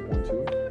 Check 1 2.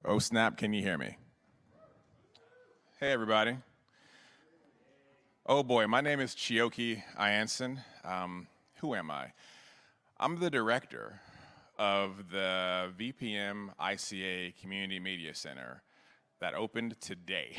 Oh snap, can you hear me? Hey everybody. Oh boy, my name is Chioke I'Anson. Who am I? I'm the director of the VPM ICA Community Media Center that opened today.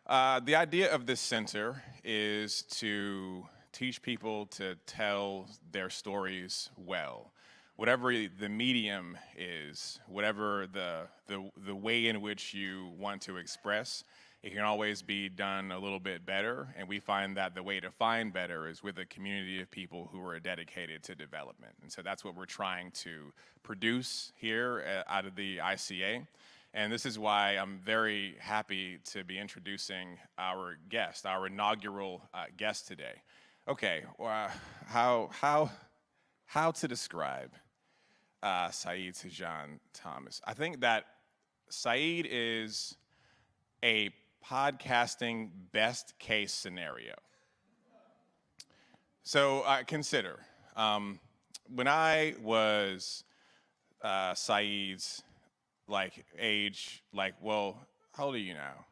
The idea of this center is to teach people to tell their stories well. Whatever the medium is, whatever the way in which you want to express, it can always be done a little bit better, and we find that the way to find better is with a community of people who are dedicated to development. And so that's what we're trying to produce here out of the ICA. And this is why I'm very happy to be introducing our guest, our inaugural guest today. Okay, how to describe Saidu Tejan-Thomas? I think that Said is a podcasting best case scenario. So consider, when I was Said's age, well, how old are you now?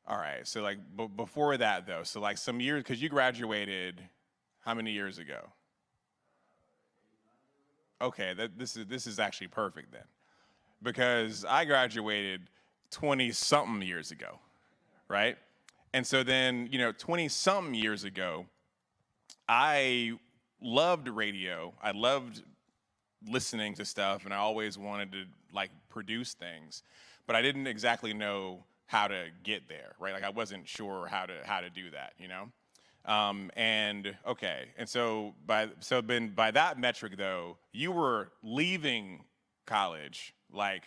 All right, so before that though, so some years, because you graduated how many years ago? Okay, this is actually perfect then, because I graduated 20-something years ago, right? And so then, 20-something years ago, I loved radio. I loved listening to stuff, and I always wanted to produce things, but I didn't exactly know how to get there, right? I wasn't sure how to do that, And so by that metric though, you were leaving college like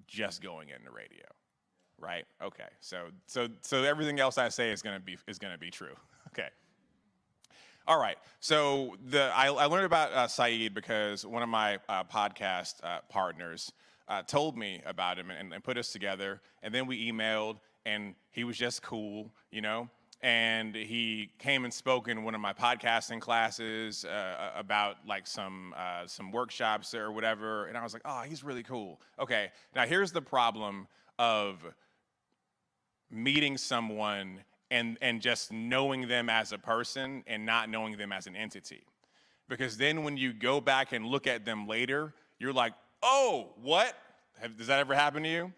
just going into radio, right? Okay, so everything else I say is gonna be true. Okay. All right. So I learned about Said because one of my podcast partners told me about him and put us together, and then we emailed, and he was just cool, you know. And he came and spoke in one of my podcasting classes about like some workshops or whatever, and I was like, oh, he's really cool. Okay, now here's the problem of meeting someone and just knowing them as a person and not knowing them as an entity. Because then when you go back and look at them later, you're like, oh, what? Does that ever happen to you?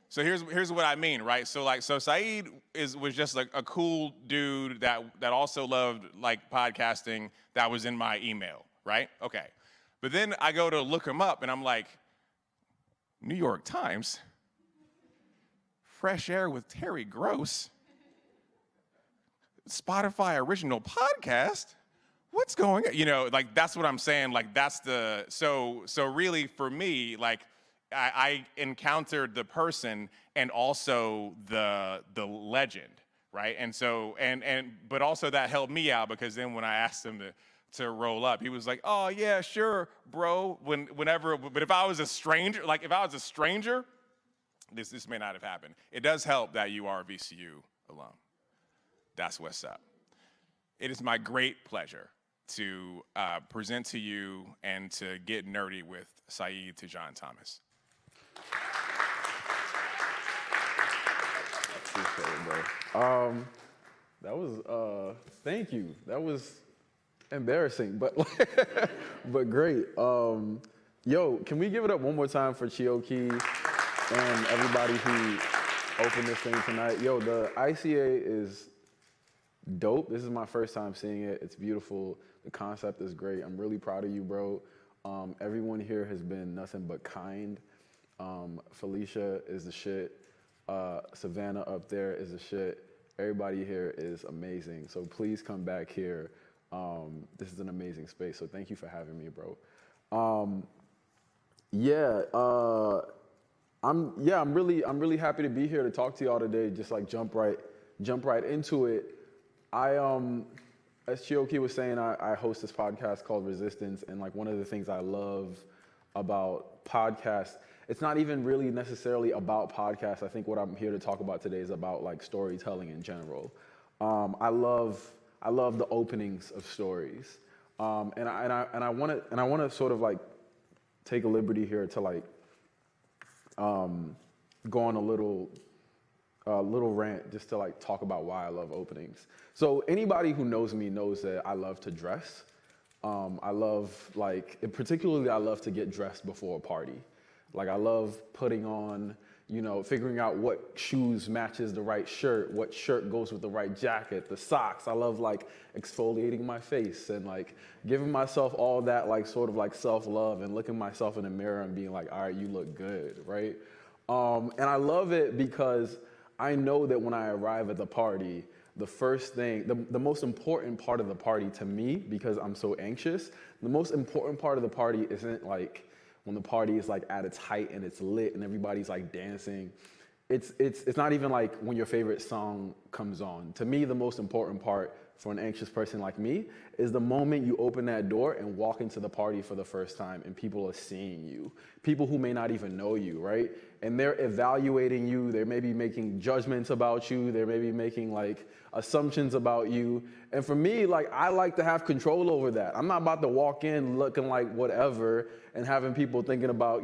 So here's what I mean, right? So Said was just like a cool dude that also loved like podcasting that was in my email, right? Okay. But then I go to look him up and I'm like, New York Times, Fresh Air with Terry Gross, Spotify original podcast. What's going on? You know, like that's what I'm saying. Like that's the so really for me, like I encountered the person and also the legend, right? And so but also that helped me out because then when I asked him to roll up, he was like, "Oh yeah, sure, bro." Whenever, but if I was a stranger, this may not have happened. It does help that you are a VCU alum. That's what's up. It is my great pleasure to present to you and to get nerdy with Saidu Tejan-Thomas. Appreciate it, bro. That was, thank you. That was embarrassing, but but great. Yo, can we give it up one more time for Chioke and everybody who opened this thing tonight? Yo, the ICA is dope. This is my first time seeing it. It's beautiful. The concept is great. I'm really proud of you, bro. Everyone here has been nothing but kind. Felicia is the shit. Savannah up there is the shit. Everybody here is amazing. So please come back here. This is an amazing space. So thank you for having me, bro. I'm really happy to be here to talk to y'all today. Just like jump right into it. As Chioke was saying, I host this podcast called Resistance, and like one of the things I love about podcasts, it's not even really necessarily about podcasts. I think what I'm here to talk about today is about like storytelling in general. I love the openings of stories, and I want to sort of like take a liberty here to like go on a little rant just to like talk about why I love openings. So anybody who knows me knows that I love to dress. I love particularly I love to get dressed before a party. Like I love putting on, figuring out what shoes matches the right shirt, what shirt goes with the right jacket, the socks. I love like exfoliating my face and like giving myself all that like sort of like self-love and looking myself in the mirror and being like, all right, you look good, right? And I love it because I know that when I arrive at the party, the first thing, the most important part of the party to me, because I'm so anxious, the most important part of the party isn't like when the party is like at its height and it's lit and everybody's like dancing. It's not even like when your favorite song comes on. To me, the most important part for an anxious person like me is the moment you open that door and walk into the party for the first time and people are seeing you. People who may not even know you, right? And they're evaluating you. They may be making judgments about you. They may be making like assumptions about you. And for me, like I like to have control over that. I'm not about to walk in looking like whatever and having people thinking about,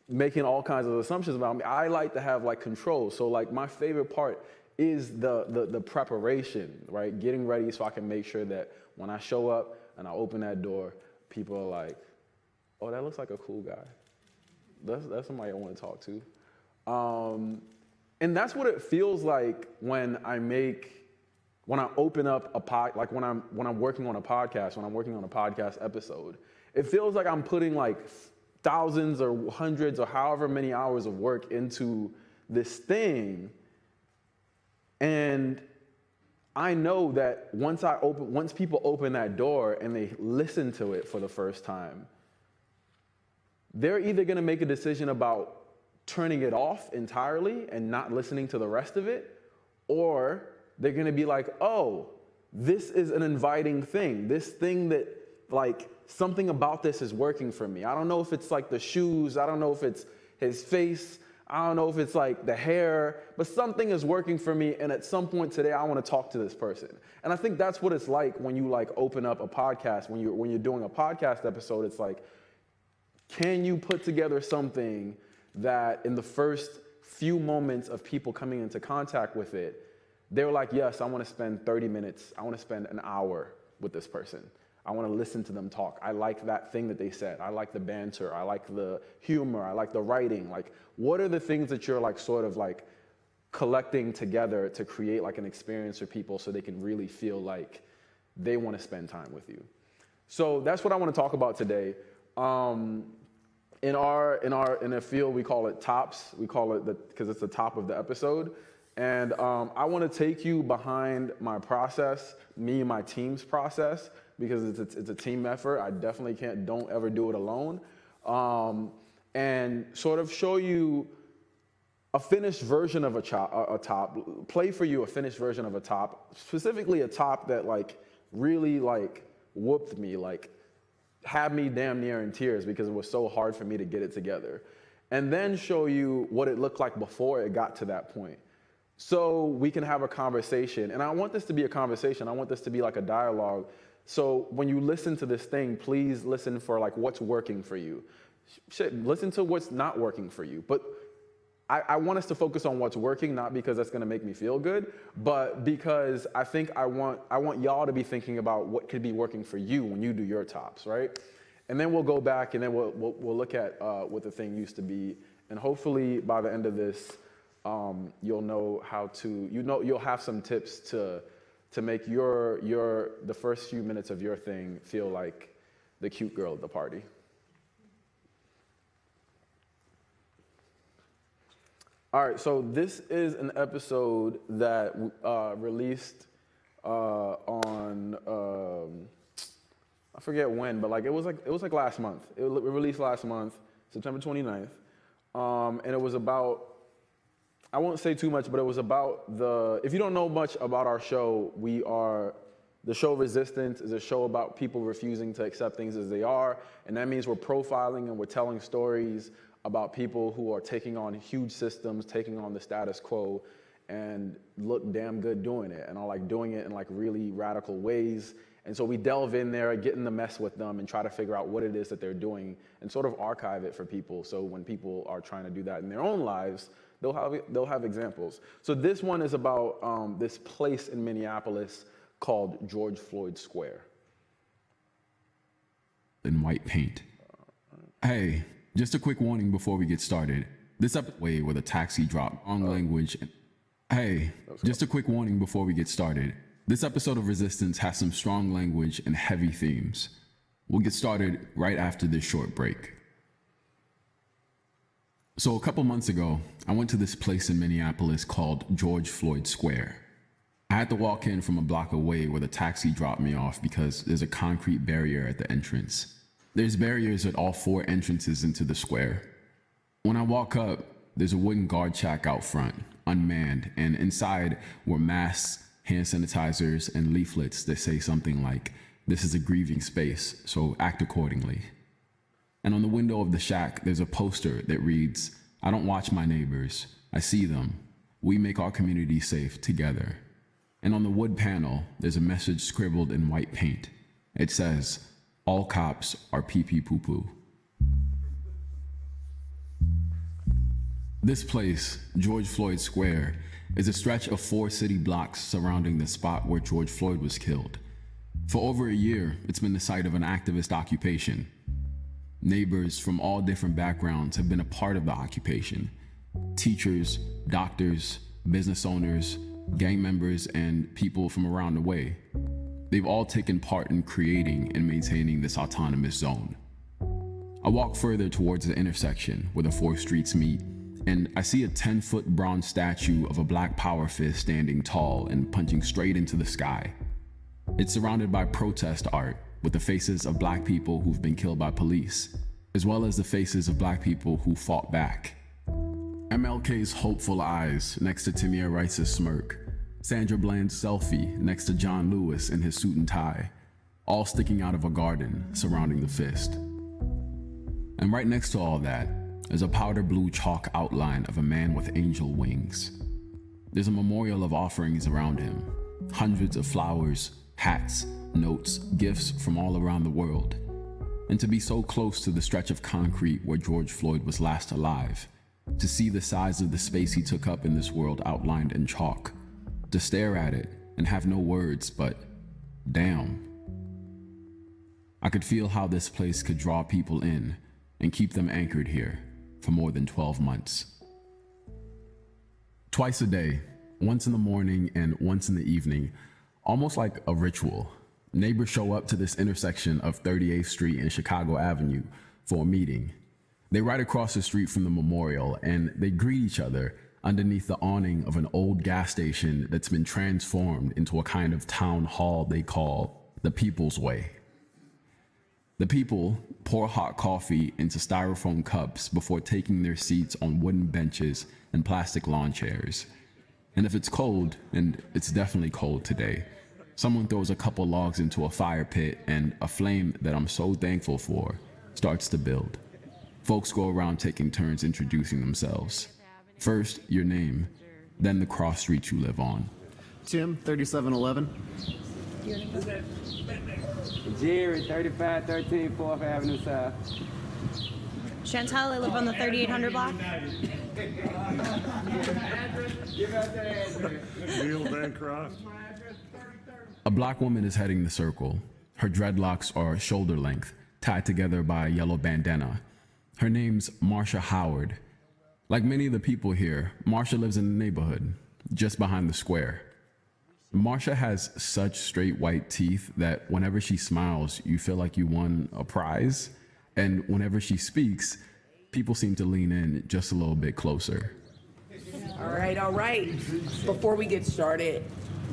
making all kinds of assumptions about me. I like to have like control. So like my favorite part is the preparation, right? Getting ready so I can make sure that when I show up and I open that door, people are like, oh, that looks like a cool guy. That's somebody I want to talk to. And that's what it feels like when I open up when I'm working on a podcast, when I'm working on a podcast episode. It feels like I'm putting like thousands or hundreds or however many hours of work into this thing. And I know that once people open that door and they listen to it for the first time, they're either gonna make a decision about turning it off entirely and not listening to the rest of it, or they're gonna be like, oh, this is an inviting thing. This thing that, like, something about this is working for me. I don't know if it's like the shoes, I don't know if it's his face, I don't know if it's like the hair, but something is working for me, and at some point today, I wanna talk to this person. And I think that's what it's like when you like open up a podcast, when you're doing a podcast episode, it's like, can you put together something that in the first few moments of people coming into contact with it, they're like, yes, I wanna spend 30 minutes, I wanna spend an hour with this person. I wanna listen to them talk. I like that thing that they said. I like the banter, I like the humor, I like the writing. Like, what are the things that you're like sort of like collecting together to create like an experience for people so they can really feel like they wanna spend time with you? So that's what I wanna talk about today. In a field, we call it tops. We call it because it's the top of the episode. And I want to take you behind my process, me and my team's process, because it's a team effort. I definitely don't ever do it alone. And sort of show you a finished version of a top, play for you a finished version of a top, specifically a top that like really like whooped me, like had me damn near in tears because it was so hard for me to get it together. And then show you what it looked like before it got to that point. So we can have a conversation. And I want this to be a conversation. I want this to be like a dialogue. So when you listen to this thing, please listen for like what's working for you. Listen to what's not working for you. But I want us to focus on what's working, not because that's gonna make me feel good, but because I think I want y'all to be thinking about what could be working for you when you do your tops, right? And then we'll go back and then we'll look at what the thing used to be. And hopefully by the end of this, you'll know how to, you'll have some tips to make the first few minutes of your thing feel like the cute girl at the party. All right, so this is an episode that released on I forget when, but like it was like last month. It released last month, September 29th, and it was about. I won't say too much, but it was about if you don't know much about our show, the show Resistance is a show about people refusing to accept things as they are, and that means we're profiling and we're telling stories about people who are taking on huge systems, taking on the status quo, and look damn good doing it, and are like doing it in like really radical ways. And so we delve in there, get in the mess with them, and try to figure out what it is that they're doing, and sort of archive it for people. So when people are trying to do that in their own lives, they'll have examples. So this one is about this place in Minneapolis called George Floyd Square. In white paint. Hey, just a quick warning before we get started. This way where the taxi dropped wrong language. Hey, just a quick warning before we get started. This episode of Resistance has some strong language and heavy themes. We'll get started right after this short break. So a couple months ago, I went to this place in Minneapolis called George Floyd Square. I had to walk in from a block away where the taxi dropped me off because there's a concrete barrier at the entrance. There's barriers at all 4 entrances into the square. When I walk up, there's a wooden guard shack out front, unmanned, and inside were masks, hand sanitizers, and leaflets that say something like, "This is a grieving space, so act accordingly." And on the window of the shack, there's a poster that reads, "I don't watch my neighbors, I see them. We make our community safe together." And on the wood panel, there's a message scribbled in white paint. It says, "All cops are pee-pee poo-poo." This place, George Floyd Square, is a stretch of 4 city blocks surrounding the spot where George Floyd was killed. For over a year, it's been the site of an activist occupation. Neighbors from all different backgrounds have been a part of the occupation. Teachers, doctors, business owners, gang members, and people from around the way. They've all taken part in creating and maintaining this autonomous zone. I walk further towards the intersection where the 4 streets meet, and I see a 10-foot bronze statue of a black power fist standing tall and punching straight into the sky. It's surrounded by protest art with the faces of black people who've been killed by police, as well as the faces of black people who fought back. MLK's hopeful eyes next to Tamir Rice's smirk, Sandra Bland's selfie next to John Lewis in his suit and tie, all sticking out of a garden surrounding the fist. And right next to all that is a powder blue chalk outline of a man with angel wings. There's a memorial of offerings around him, hundreds of flowers, hats, notes, gifts from all around the world. And to be so close to the stretch of concrete where George Floyd was last alive, to see the size of the space he took up in this world outlined in chalk, to stare at it and have no words but, damn. I could feel how this place could draw people in and keep them anchored here for more than 12 months. Twice a day, once in the morning and once in the evening, almost like a ritual, neighbors show up to this intersection of 38th Street and Chicago Avenue for a meeting. They ride across the street from the memorial and they greet each other underneath the awning of an old gas station that's been transformed into a kind of town hall they call the People's Way. The people pour hot coffee into styrofoam cups before taking their seats on wooden benches and plastic lawn chairs. And if it's cold, and it's definitely cold today, someone throws a couple logs into a fire pit and a flame that I'm so thankful for starts to build. Folks go around taking turns introducing themselves. First, your name, then the cross street you live on. Tim, 3711. Jerry, 3513 4th Avenue South. Chantel, I live on the 3800 block. Neil Bancroft. A black woman is heading the circle. Her dreadlocks are shoulder length, tied together by a yellow bandana. Her name's Marsha Howard. Like many of the people here, Marsha lives in the neighborhood, just behind the square. Marsha has such straight white teeth that whenever she smiles, you feel like you won a prize. And whenever she speaks, people seem to lean in just a little bit closer. All right. Before we get started,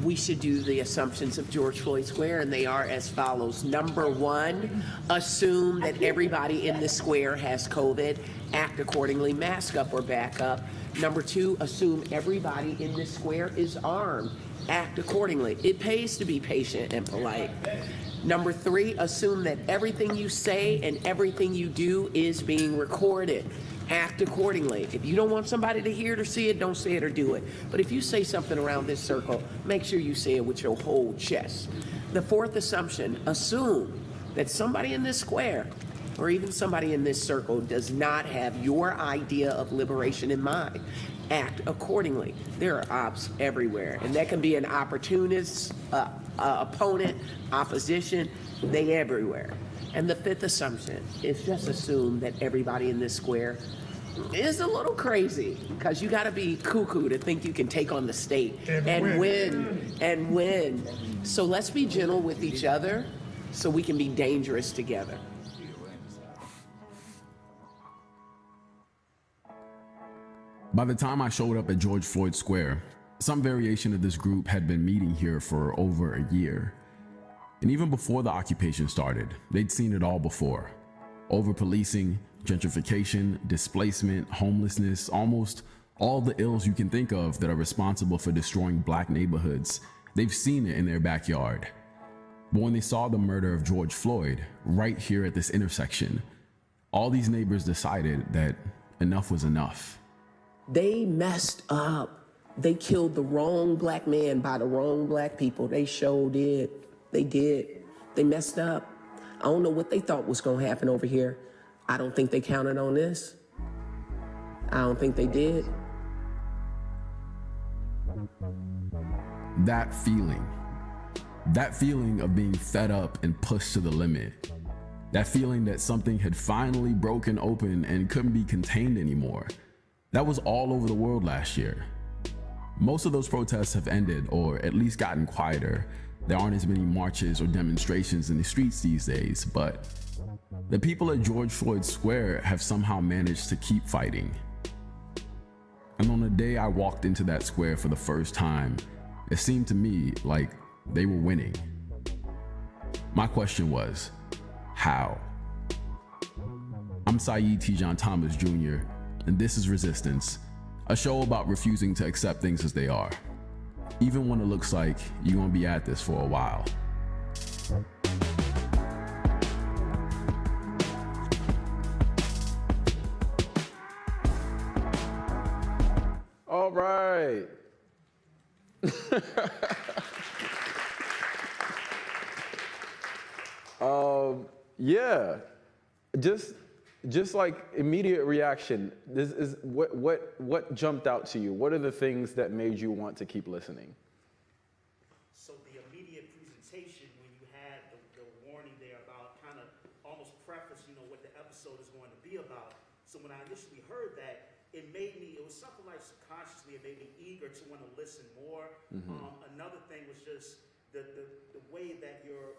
we should do the assumptions of George Floyd Square, and they are as follows. Number one, assume that everybody in the square has COVID. Act accordingly, mask up or back up. Number two, assume everybody in this square is armed. Act accordingly. It pays to be patient and polite. Number three, assume that everything you say and everything you do is being recorded. Act accordingly. If you don't want somebody to hear it or see it, don't say it or do it. But if you say something around this circle, make sure you say it with your whole chest. The fourth assumption, assume that somebody in this square or even somebody in this circle does not have your idea of liberation in mind. Act accordingly. There are ops everywhere, and that can be an opportunist, opponent, opposition, they everywhere. And the fifth assumption is just assume that everybody in this square is a little crazy, because you got to be cuckoo to think you can take on the state and win. So let's be gentle with each other so we can be dangerous together. By the time I showed up at George Floyd Square, some variation of this group had been meeting here for over a year. And even before the occupation started, they'd seen it all before. Over-policing, gentrification, displacement, homelessness, almost all the ills you can think of that are responsible for destroying black neighborhoods. They've seen it in their backyard. But when they saw the murder of George Floyd right here at this intersection, all these neighbors decided that enough was enough. They messed up. They killed the wrong black man by the wrong black people. They sure did. They did. They messed up. I don't know what they thought was going to happen over here. I don't think they counted on this. I don't think they did. That feeling of being fed up and pushed to the limit, that feeling that something had finally broken open and couldn't be contained anymore, that was all over the world last year. Most of those protests have ended, or at least gotten quieter. There aren't as many marches or demonstrations in the streets these days, but the people at George Floyd Square have somehow managed to keep fighting. And on the day I walked into that square for the first time, it seemed to me like they were winning. My question was, how? I'm Saidu Tejan-Thomas Jr, and this is Resistance, a show about refusing to accept things as they are, even when it looks like you're gonna be at this for a while. All right. Yeah, just like immediate reaction. This is what jumped out to you? What are the things that made you want to keep listening? So the immediate presentation, when you had the warning there about kind of almost preface, what the episode is going to be about. So when I initially heard that, it was something like subconsciously, it made me eager to want to listen more. Another thing was just the way that you were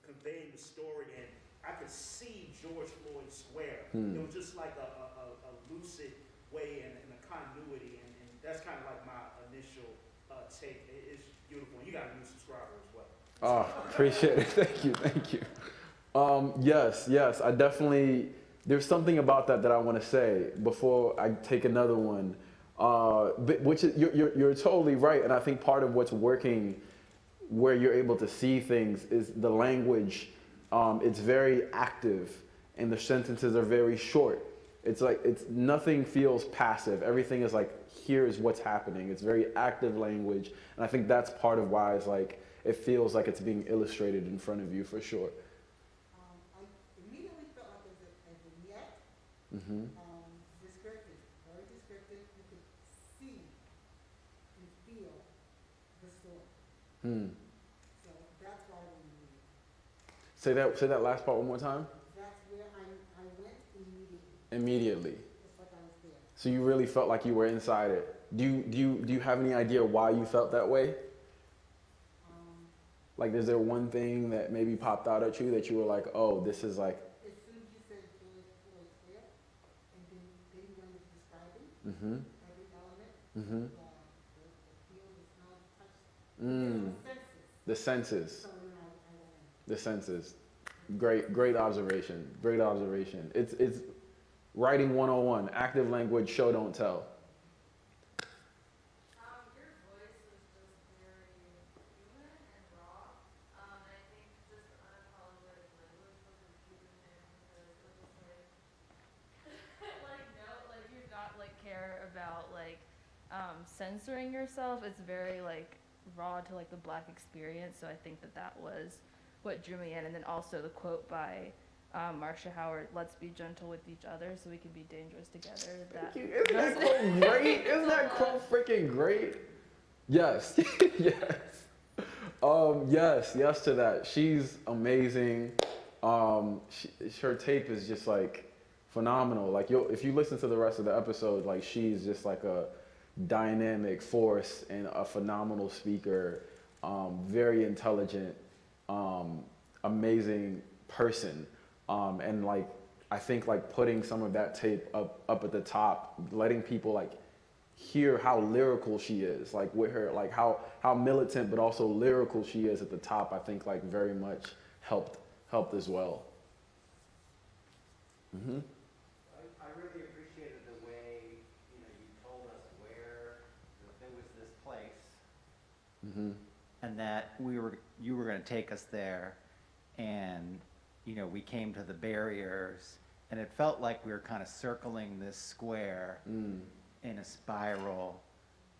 conveying the story, and I could see George Floyd Square. It was just like a lucid way and a continuity, and that's kind of like my initial take. It's beautiful. You got a new subscriber as well. Oh, appreciate it. Thank you. Yes, I definitely, there's something about that I want to say before I take another one, which is, you're totally right, and I think part of what's working where you're able to see things is the language. It's very active, and the sentences are very short. It's like nothing feels passive. Everything is like, here's what's happening. It's very active language, and I think that's part of why it's like it feels like it's being illustrated in front of you for sure. I immediately felt like it was a vignette. Descriptive, very descriptive. You could see and feel the story. So that's why we need it. Say that last part one more time. That's where I went immediately. Immediately. It's like I was there. So you really felt like you were inside it. Do you have any idea why you felt that way? Like, is there one thing that maybe popped out at you that you were like, oh, this is like. As soon as you said George Floyd Square, and then you went into describing every element, the feel, the smell, touch, The senses. so then I went in. The senses. Great observation. Great observation. It's writing 101, active language, show don't tell. Your voice was just very human and raw. And I think just the unapologetic language was really human because it was like no, like you not like care about like censoring yourself. It's very like raw to like the Black experience. So I think that was what drew me in, and then also the quote by Marsha Howard, "Let's be gentle with each other so we can be dangerous together." Isn't that quote great? Isn't that quote freaking great? Yes, yes to that. She's amazing. Her tape is just like phenomenal. Like if you listen to the rest of the episode, like she's just like a dynamic force and a phenomenal speaker, very intelligent, amazing person. And like, I think like putting some of that tape up at the top, letting people like hear how lyrical she is, like with her, like how militant but also lyrical she is at the top, I think like very much helped as well. I really appreciated the way, you told us where there was this place, and that you were going to take us there, and we came to the barriers, and it felt like we were kind of circling this square in a spiral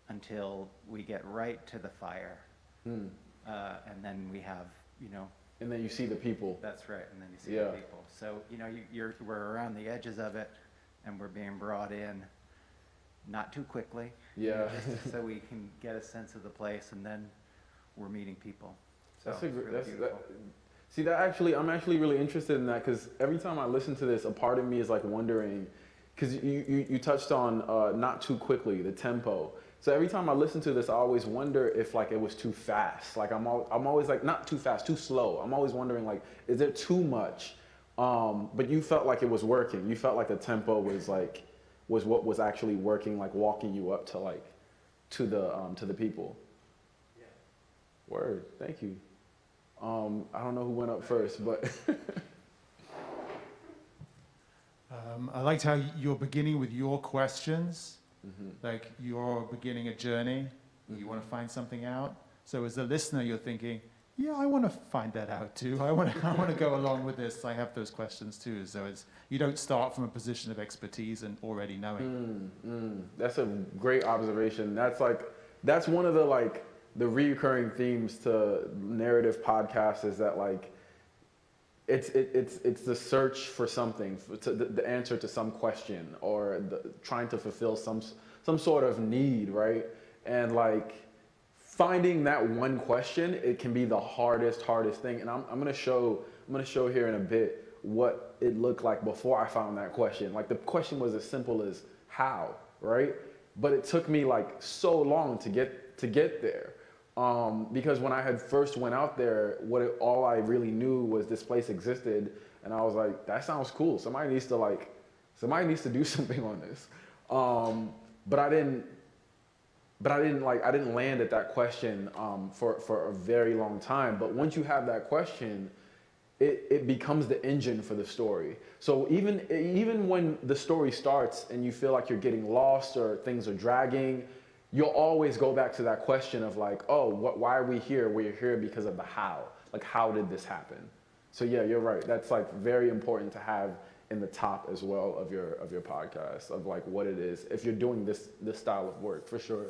until we get right to the fire, and then we have, And then you see the people. That's right, and then you see the people. So, we're around the edges of it, and we're being brought in, not too quickly. Yeah. Just so we can get a sense of the place, and then we're meeting people. So See, I'm actually really interested in that, because every time I listen to this, a part of me is like wondering, because you touched on not too quickly, the tempo. So every time I listen to this, I always wonder if like it was too fast. Like I'm always like, not too fast, too slow. I'm always wondering like, is there too much? But you felt like it was working. You felt like the tempo was was what was actually working, like walking you up to like to the people. Yeah. Word, thank you. I don't know who went up first, but I liked how you're beginning with your questions, like you're beginning a journey, you want to find something out. So as a listener, you're thinking, yeah, I want to find that out too. I want to go along with this. I have those questions too. So you don't start from a position of expertise and already knowing. That's a great observation. That's one of the recurring themes to narrative podcasts is that like it's the search for something, the answer to some question, or trying to fulfill some sort of need, right? And like finding that one question, it can be the hardest thing. And I'm gonna show here in a bit what it looked like before I found that question. Like the question was as simple as how, right? But it took me like so long to get there. Because when I had first went out there, all I really knew was this place existed, and I was like, that sounds cool. Somebody needs to do something on this. But I didn't land at that question for a very long time. But once you have that question, it becomes the engine for the story. So even when the story starts and you feel like you're getting lost or things are dragging, you'll always go back to that question of like, oh, why are we here? We're here because of the how. Like, how did this happen? So yeah, you're right. That's like very important to have in the top as well of your podcast, of like what it is if you're doing this style of work, for sure.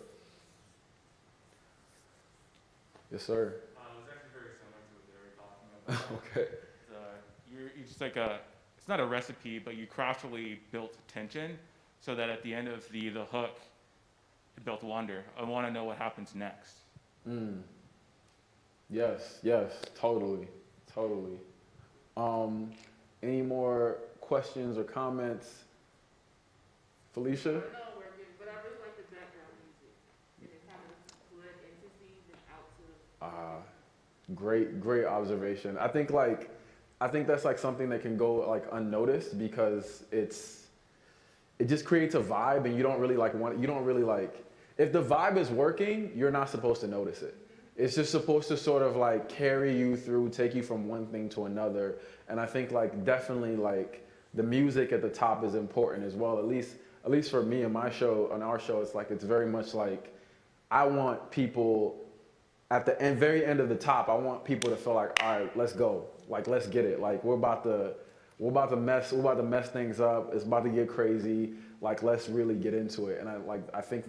Yes, sir. It was actually very similar to what they were talking about. Okay. You're just like it's not a recipe, but you craftily built tension so that at the end of the hook, it built wonder. I want to know what happens next. Yes, totally. Any more questions or comments? Felicia? No, we're good, but I really like the background music. And it kind of split entities and out to Great observation. I think that's like something that can go like unnoticed because it just creates a vibe, and you don't really like if the vibe is working, you're not supposed to notice it. It's just supposed to sort of like carry you through, take you from one thing to another. And I think like definitely like the music at the top is important as well. At least for me and my show, on our show, it's very much like I want people at the very end of the top, I want people to feel like, all right, let's go. Like, let's get it. Like we're about to mess things up. It's about to get crazy. Like, let's really get into it. And I think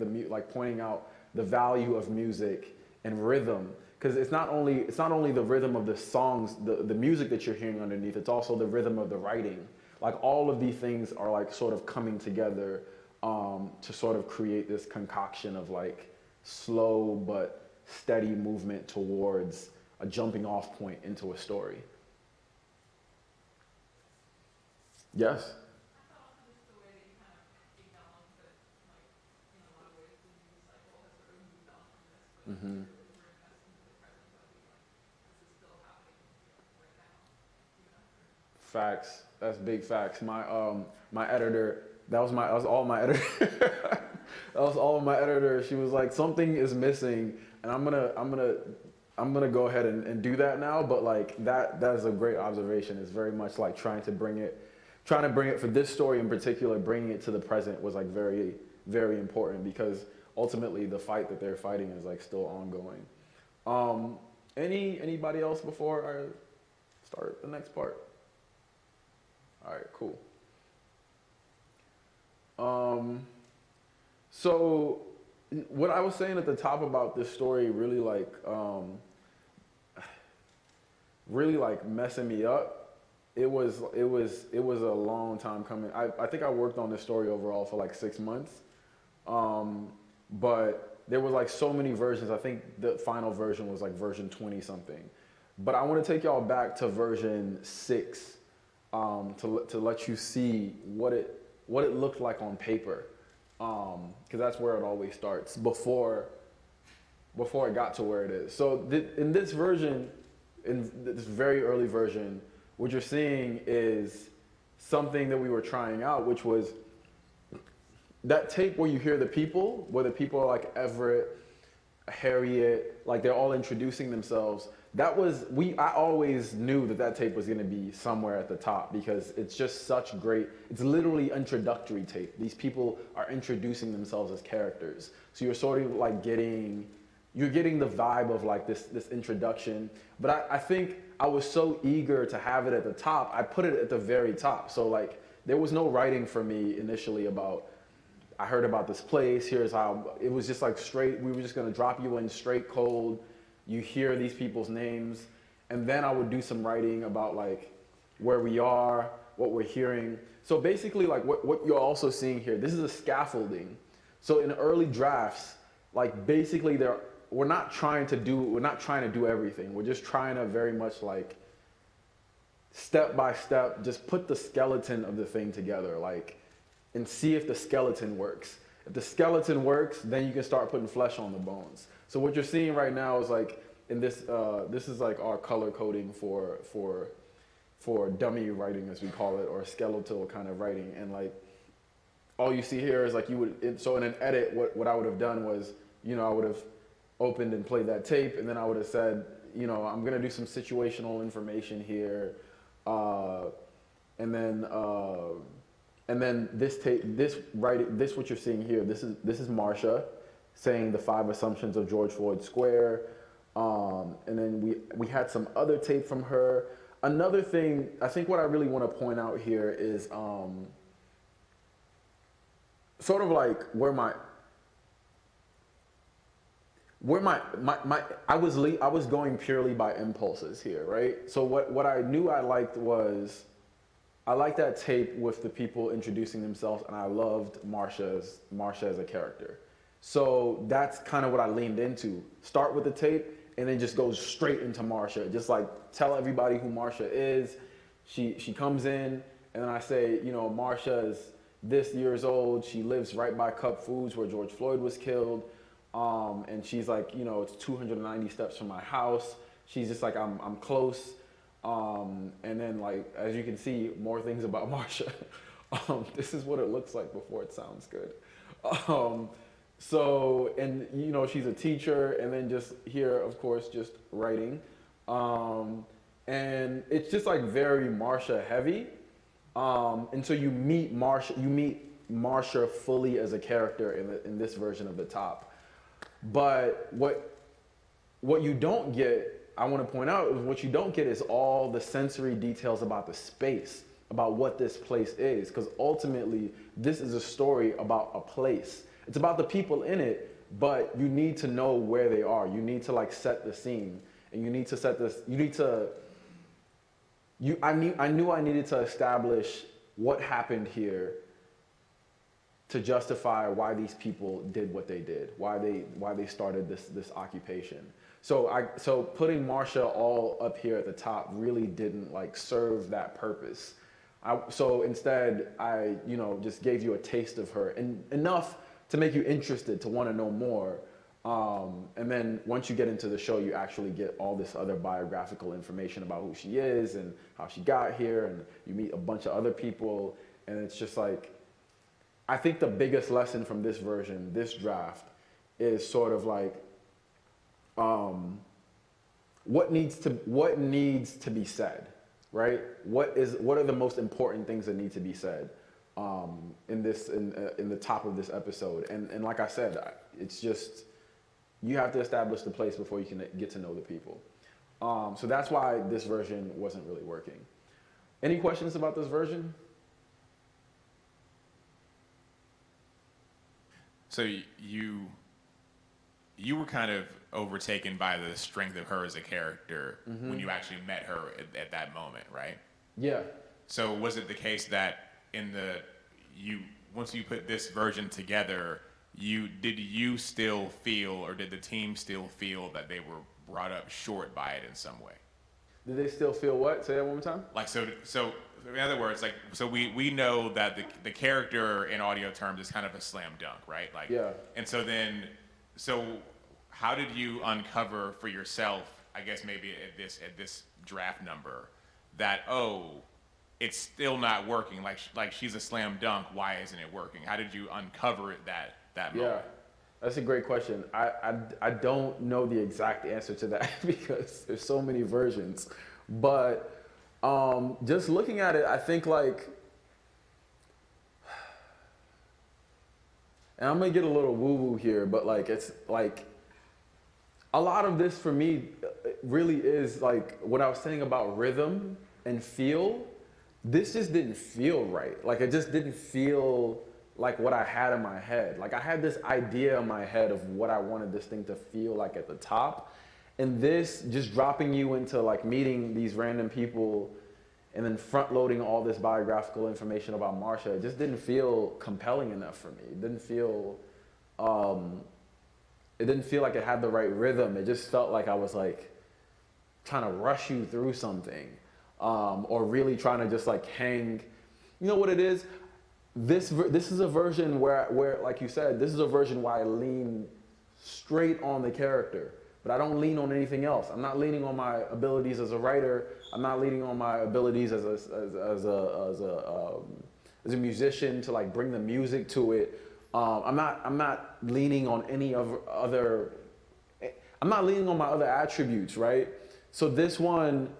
pointing out the value of music and rhythm, because it's not only the rhythm of the songs, the music that you're hearing underneath, it's also the rhythm of the writing. Like all of these things are like sort of coming together to sort of create this concoction of like slow but steady movement towards a jumping off point into a story. Yes? Facts. That's big facts. My editor, that was all my editor. That was all my editor. She was like, something is missing, and I'm gonna go ahead and do that now. But like that is a great observation. It's very much like trying to bring it for this story in particular, bringing it to the present was like very, very important, because ultimately the fight that they're fighting is like still ongoing. Anybody else before I start the next part? All right, cool. So what I was saying at the top about this story really messing me up. It was a long time coming. I think I worked on this story overall for like 6 months. But there was like so many versions. I think the final version was like version 20 something. But I want to take y'all back to version 6 to let you see what it looked like on paper, because that's where it always starts before it got to where it is. So in this version, in this very early version, what you're seeing is something that we were trying out, which was that tape where you hear the people, where the people are like Everett, Harriet, like they're all introducing themselves. I always knew that tape was gonna be somewhere at the top because it's just such great, it's literally introductory tape. These people are introducing themselves as characters. So you're sort of like you're getting the vibe of like this introduction. But I think I was so eager to have it at the top, I put it at the very top. So like there was no writing for me initially about, I heard about this place, here's how, it was just like straight, we were just gonna drop you in straight cold. You hear these people's names, and then I would do some writing about like where we are, what we're hearing. So basically like what you're also seeing here, this is a scaffolding. So in early drafts, like basically we're not trying to do everything. We're just trying to very much like step by step, just put the skeleton of the thing together, like, and see if the skeleton works. If the skeleton works, then you can start putting flesh on the bones. So what you're seeing right now is like, in this, this is like our color coding for dummy writing, as we call it, or skeletal kind of writing. And like, all you see here is like so in an edit, what I would have done was, I would have opened and played that tape, and then I would have said, I'm gonna do some situational information here, and then this tape, this what you're seeing here, this is Marsha saying the 5 assumptions of George Floyd Square, and then we had some other tape from her. Another thing, I think what I really want to point out here is sort of like I was going purely by impulses here, right? So what I knew I liked was, I liked that tape with the people introducing themselves, and I loved Marsha as a character. So that's kind of what I leaned into. Start with the tape, and then just go straight into Marsha. Just like tell everybody who Marsha is. She comes in, and then I say, Marsha is this years old. She lives right by Cup Foods where George Floyd was killed. And she's like, it's 290 steps from my house. She's just like, I'm close. And then like, as you can see, more things about Marsha. This is what it looks like before it sounds good. So, and she's a teacher, and then just here, of course, just writing. And it's just like very Marsha heavy. And so you meet Marsha fully as a character in this version of the top. But what you don't get, I want to point out, is what you don't get is all the sensory details about the space, about what this place is. Because ultimately, this is a story about a place. It's about the people in it, but you need to know where they are. You need to like set the scene, and you need to set this. I knew I needed to establish what happened here to justify why these people did what they did, why they started this occupation. So putting Marsha all up here at the top really didn't like serve that purpose. So instead, I just gave you a taste of her, and enough to make you interested, to want to know more. And then once you get into the show, you actually get all this other biographical information about who she is and how she got here, and you meet a bunch of other people, and it's just like, I think the biggest lesson from this version, this draft, is sort of like, what needs to be said, right? What are the most important things that need to be said in the top of this episode? And like I said, it's just, you have to establish the place before you can get to know the people. So that's why this version wasn't really working. Any questions about this version? So you were kind of overtaken by the strength of her as a character when you actually met her at that moment, right? Yeah. So was it the case that once you put this version together, did you still feel, or did the team still feel that they were brought up short by it in some way? Did they still feel what? Say that one more time. Like, so in other words, like, so we know that the character in audio terms is kind of a slam dunk, right? Like, yeah. And so how did you uncover for yourself, I guess maybe at this draft number, that it's still not working. Like she's a slam dunk. Why isn't it working? How did you uncover it that moment? Yeah, that's a great question. I don't know the exact answer to that because there's so many versions. But just looking at it, I think like, and I'm gonna get a little woo-woo here, but like it's like a lot of this for me really is like what I was saying about rhythm and feel. This just didn't feel right. Like it just didn't feel like what I had in my head. Like I had this idea in my head of what I wanted this thing to feel like at the top. And this just dropping you into like meeting these random people and then front loading all this biographical information about Marsha, it just didn't feel compelling enough for me. It didn't feel like it had the right rhythm. It just felt like I was like trying to rush you through something. Or really trying to just like hang, you know what it is? This is a version where, like you said, this is a version where I lean straight on the character, but I don't lean on anything else. I'm not leaning on my abilities as a writer. I'm not leaning on my abilities as a musician to like bring the music to it. I'm not leaning on any other. I'm not leaning on my other attributes, right? So this one,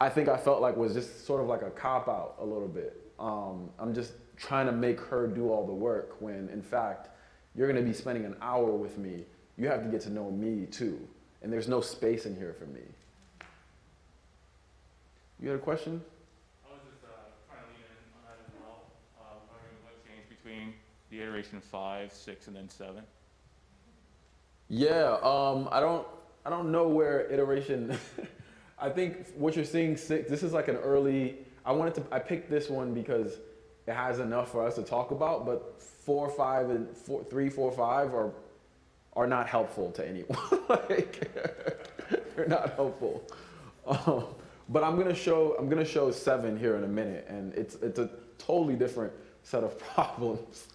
I think I felt like was just sort of like a cop-out a little bit. I'm just trying to make her do all the work when, in fact, you're gonna be spending an hour with me. You have to get to know me too. And there's no space in here for me. You had a question? I was just trying to lean in on that as well. Wondering what changed between the iteration 5, 6, and then 7. Yeah, I don't know where iteration. I think what you're seeing 6. This is like an early. I picked this one because it has enough for us to talk about. But 4, 5, and 3, 4, 5 are not helpful to anyone. Like they're not helpful. But I'm gonna show 7 here in a minute, and it's a totally different set of problems.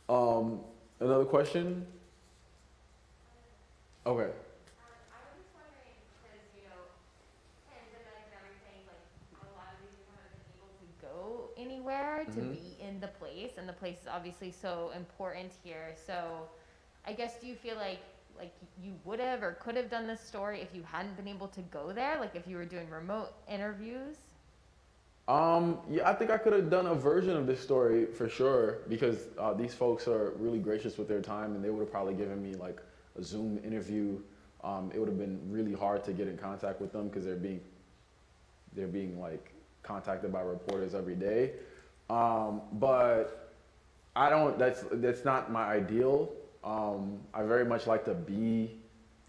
Another question? Okay. Go anywhere to be in the place, and the place is obviously so important here. So I guess, do you feel like you would have or could have done this story if you hadn't been able to go there, like if you were doing remote interviews? Yeah, I think I could have done a version of this story for sure, because these folks are really gracious with their time, and they would have probably given me like a Zoom interview. It would have been really hard to get in contact with them because they're being like contacted by reporters every day. But I don't, that's not my ideal. I very much like to be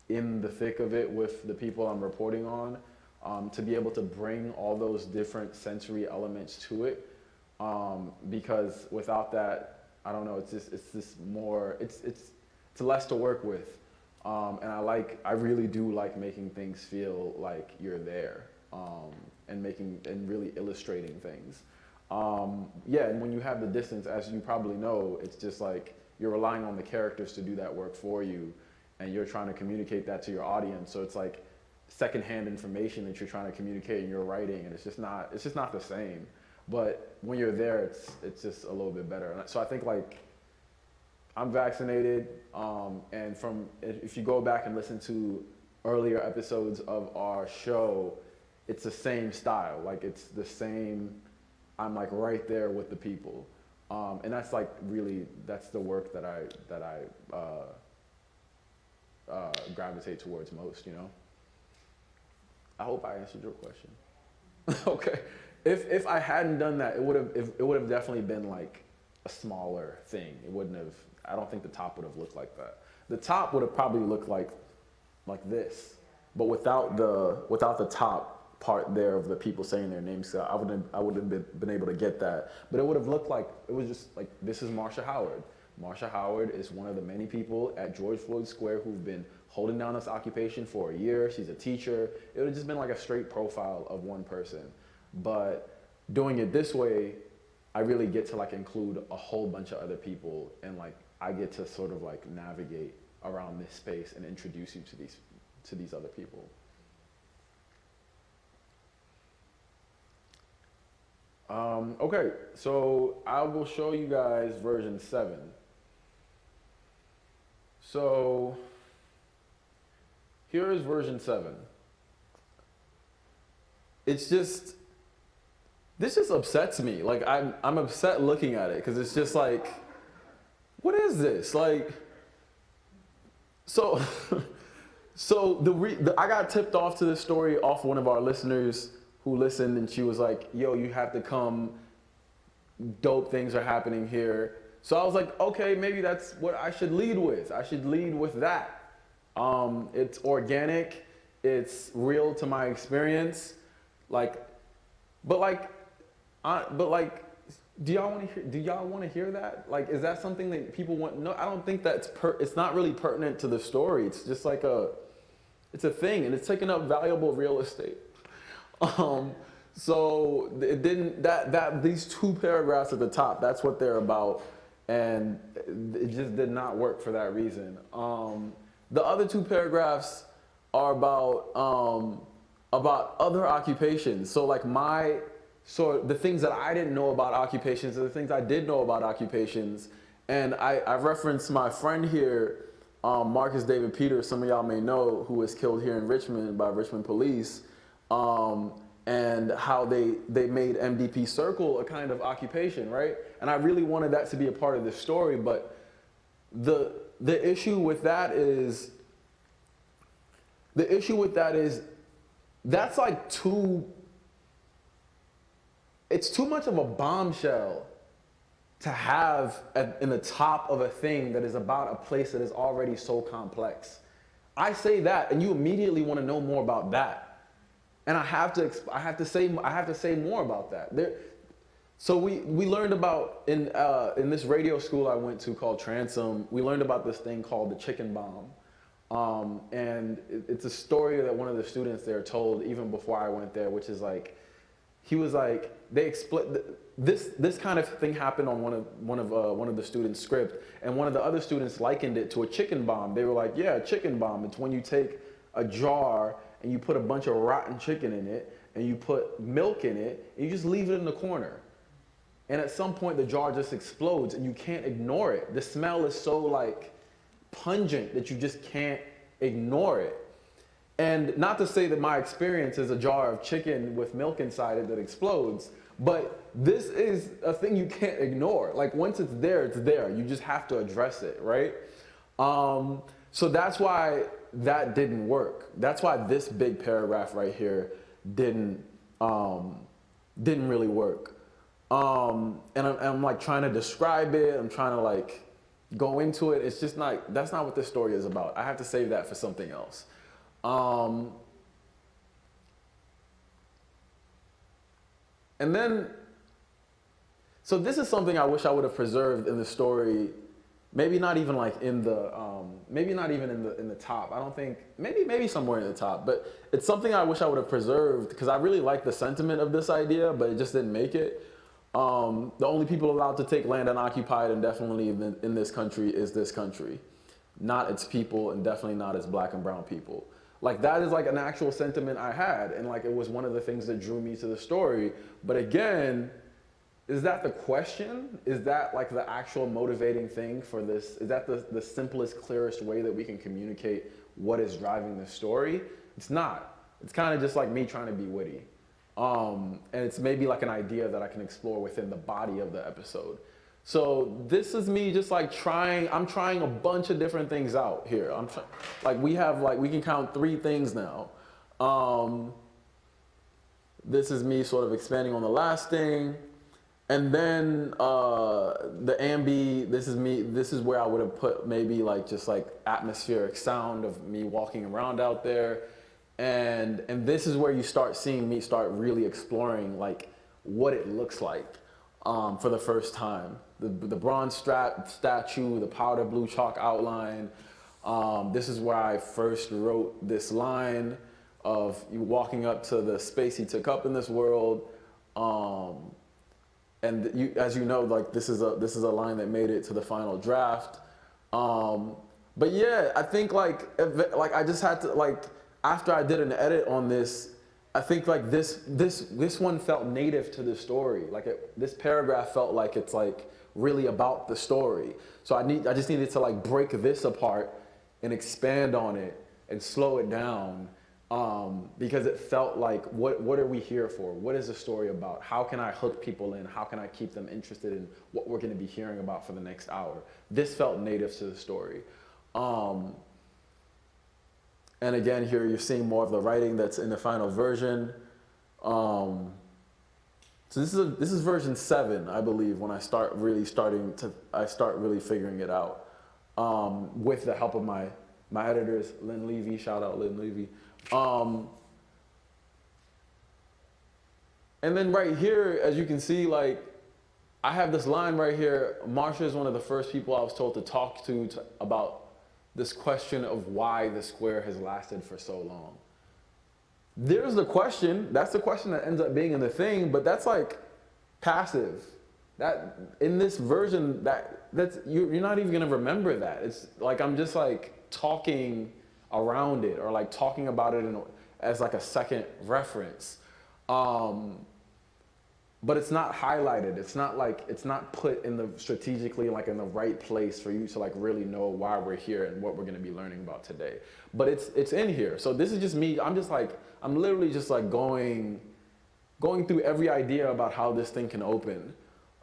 in the thick of it with the people I'm reporting on, to be able to bring all those different sensory elements to it. Because without that, I don't know, it's less to work with. And I really do like making things feel like you're there, and really illustrating things. Yeah, and when you have the distance, as you probably know, it's just like you're relying on the characters to do that work for you, and you're trying to communicate that to your audience. So it's like secondhand information that you're trying to communicate in your writing, and it's just not the same. But when you're there, it's just a little bit better. So I think like I'm vaccinated, and if you go back and listen to earlier episodes of our show, it's the same style. Like it's the same. I'm like right there with the people, and that's like really that's the work that I gravitate towards most. You know. I hope I answered your question. Okay. If I hadn't done that, it would have definitely been like a smaller thing. It wouldn't have. I don't think the top would have looked like that. The top would have probably looked like this, but without the top part there of the people saying their names. So I wouldn't have been able to get that. But it would have looked like it was just like, this is Marsha Howard. Marsha Howard is one of the many people at George Floyd Square who've been holding down this occupation for a year. She's a teacher. It would have just been like a straight profile of one person. But doing it this way, I really get to like include a whole bunch of other people, and like I get to sort of like navigate around this space and introduce you to these other people. Okay, so I will show you guys version 7. So here is version 7. It's just, this just upsets me. Like I'm upset looking at it because it's just like, what is this? Like, so, I got tipped off to this story off one of our listeners who listened, and she was like, yo, you have to come, dope things are happening here. So I was like, okay, maybe that's what I should lead with. I should lead with that. It's organic, it's real to my experience. But do y'all want to hear that? Like, is that something that people want? No, I don't think that's it's not really pertinent to the story. It's just like it's a thing, and it's taking up valuable real estate. So it didn't, these 2 paragraphs at the top, that's what they're about. And it just did not work for that reason. The other 2 paragraphs are about other occupations. So like the things that I didn't know about occupations and the things I did know about occupations. And I referenced my friend here, Marcus David Peters, some of y'all may know, who was killed here in Richmond by Richmond police. And how they made MDP Circle a kind of occupation, right? And I really wanted that to be a part of this story, but the issue with that is that's like it's too much of a bombshell to have in the top of a thing that is about a place that is already so complex. I say that, and you immediately want to know more about that. And I have to say more about that. So we learned about in this radio school I went to called Transom. We learned about this thing called the chicken bomb, and it's a story that one of the students there told even before I went there, which is like, he was like, they explained this kind of thing happened on one of the students' script, and one of the other students likened it to a chicken bomb. They were like, yeah, a chicken bomb. It's when you take a jar and you put a bunch of rotten chicken in it, and you put milk in it, and you just leave it in the corner. And at some point, the jar just explodes, and you can't ignore it. The smell is so like pungent that you just can't ignore it. And not to say that my experience is a jar of chicken with milk inside it that explodes, but this is a thing you can't ignore. Like, once it's there, it's there. You just have to address it, right? So that's why that didn't work. That's why this big paragraph right here didn't really work. And I'm like trying to describe it. I'm trying to like go into it. It's just not, that's not what this story is about. I have to save that for something else. And then, so this is something I wish I would have preserved in the story. Maybe not even like in the, maybe not even in the top. I don't think, maybe somewhere in the top, but it's something I wish I would have preserved because I really like the sentiment of this idea, but it just didn't make it. The only people allowed to take land unoccupied indefinitely in this country is this country, not its people, and definitely not its black and brown people. Like, that is like an actual sentiment I had, and like it was one of the things that drew me to the story. But again, is that the question? Is that like the actual motivating thing for this? Is that the simplest, clearest way that we can communicate what is driving the story? It's not. It's kind of just like me trying to be witty. And it's maybe like an idea that I can explore within the body of the episode. So this is me just like I'm trying a bunch of different things out here. We can count 3 things now. This is me sort of expanding on the last thing. And then the ambi, this is where I would have put maybe like just like atmospheric sound of me walking around out there. And this is where you start seeing me start really exploring like what it looks like for the first time. The bronze statue, the powder blue chalk outline. This is where I first wrote this line of you walking up to the space he took up in this world. And as you know, like this is a line that made it to the final draft. But yeah, I think like I just had to like, after I did an edit on this I think like this one felt native to the story. Like this paragraph felt like it's like really about the story. So I just needed to like break this apart and expand on it and slow it down, because it felt like what are we here for? What is the story about? How can I hook people in? How can I keep them interested in what we're going to be hearing about for the next hour? This felt native to the story. And again, here you're seeing more of the writing that's in the final version. So this is version 7, I believe, when I start really figuring it out, with the help of my editors, Lynn Levy. Shout out Lynn Levy. And then right here, as you can see, like I have this line right here. Marsha is one of the first people I was told to talk to about this question of why the square has lasted for so long. There's the question. That's the question that ends up being in the thing, but that's like passive. That in this version, that's you're not even gonna remember that. It's like I'm just like talking around it or like talking about it as like a second reference. But it's not highlighted. It's not put in the strategically like in the right place for you to like really know why we're here and what we're gonna be learning about today. But it's in here. So this is just me. I'm literally just like going through every idea about how this thing can open.